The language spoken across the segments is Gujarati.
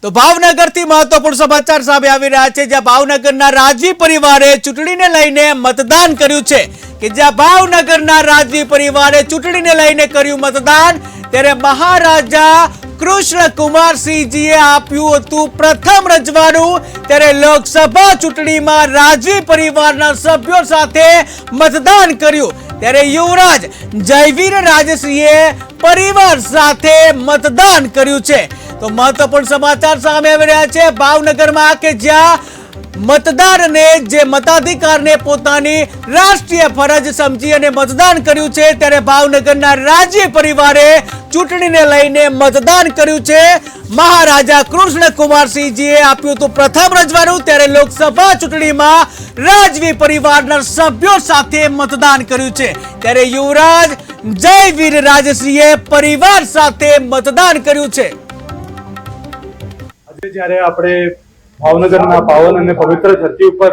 તો ભાવનગરથી મહત્વપૂર્ણ સમાચાર સામે આવી રહ્યા છે, જ્યાં ભાવનગરના રાજવી પરિવારે ચૂંટણીને લઈને મતદાન કર્યું છે કે જ્યાં ભાવનગરના રાજવી પરિવારે ચૂંટણીને લઈને કર્યું મતદાન, ત્યારે મહારાજા કૃષ્ણકુમારસિંહજીએ આપ્યું હતું પ્રથમ રજવાનું। ત્યારે લોકસભા ચૂંટણીમાં રાજવી પરિવારના સભ્યો સાથે મતદાન કર્યું। ત્યારે યુવરાજ જયવીર રાજસિંહે પરિવાર સાથે મતદાન કર્યું છે। तो महत्वपूर्ण समाचार सामे આવી રહ્યા છે ભાવનગરમાં કે જ્યાં મતદારને જે મતાધિકારને પોતાની રાષ્ટ્રીય ફરજ સમજી અને મતદાન કર્યું છે, ત્યારે ભાવનગરના રાજવી પરિવારે ચૂંટણીને લઈને મતદાન કર્યું છે। મહારાજા કૃષ્ણકુમારસિંહજીએ આપ્યું હતું પ્રથમ રજવાનું, ત્યારે લોકસભા ચૂંટણીમાં રાજવી પરિવારના સભ્યો સાથે મતદાન કર્યું છે। ત્યારે યુવરાજ જયવીર રાજસિંહે પરિવાર સાથે મતદાન કર્યું છે। જ્યારે આપણે ભાવનગરના પાવન અને પવિત્ર ધરતી ઉપર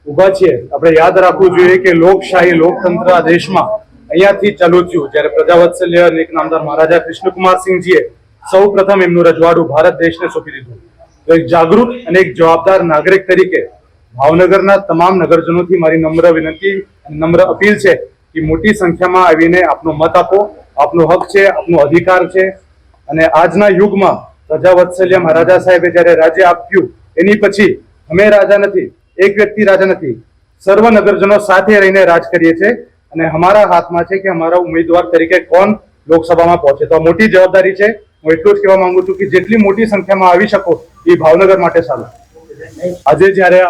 ઊભા છીએ, આપણે યાદ રાખવું જોઈએ કે લોકશાહી લોકતંત્ર આ દેશમાં અહીંયાથી ચાલુ થયું। જ્યારે પ્રજાવત્સલ્ય અને એક નામદાર મહારાજા કૃષ્ણકુમારસિંહજીએ સૌ પ્રથમ એમનું રજવાડું ભારત દેશને સોંપી દીધું। તો એક જાગૃત અને એક જવાબદાર નાગરિક તરીકે ભાવનગરના તમામ નગરજનોથી મારી નમ્ર વિનંતી અને નમ્ર અપીલ છે કે મોટી સંખ્યામાં આવીને આપનો મત આપો। આપનો હક છે, આપનો અધિકાર છે। અને આજના યુગમાં પ્રજાવત્સલ્ય મહારાજા સાહેબે જ્યારે રાજ્ય આપ્યું એની પછી અમે રાજા નથી, એક વ્યક્તિ રાજા નથી, સર્વ નગરજનો સાથે રહીને રાજ કરીએ છીએ અને અમારા હાથમાં છે કે અમારા ઉમેદવાર તરીકે કોણ લોકસભામાં પહોંચે। તો આ મોટી જવાબદારી છે। હું એટલું જ કહેવા માંગુ છું કે જેટલી મોટી સંખ્યામાં આવી શકો એ ભાવનગર માટે સારું। આજે જ્યારે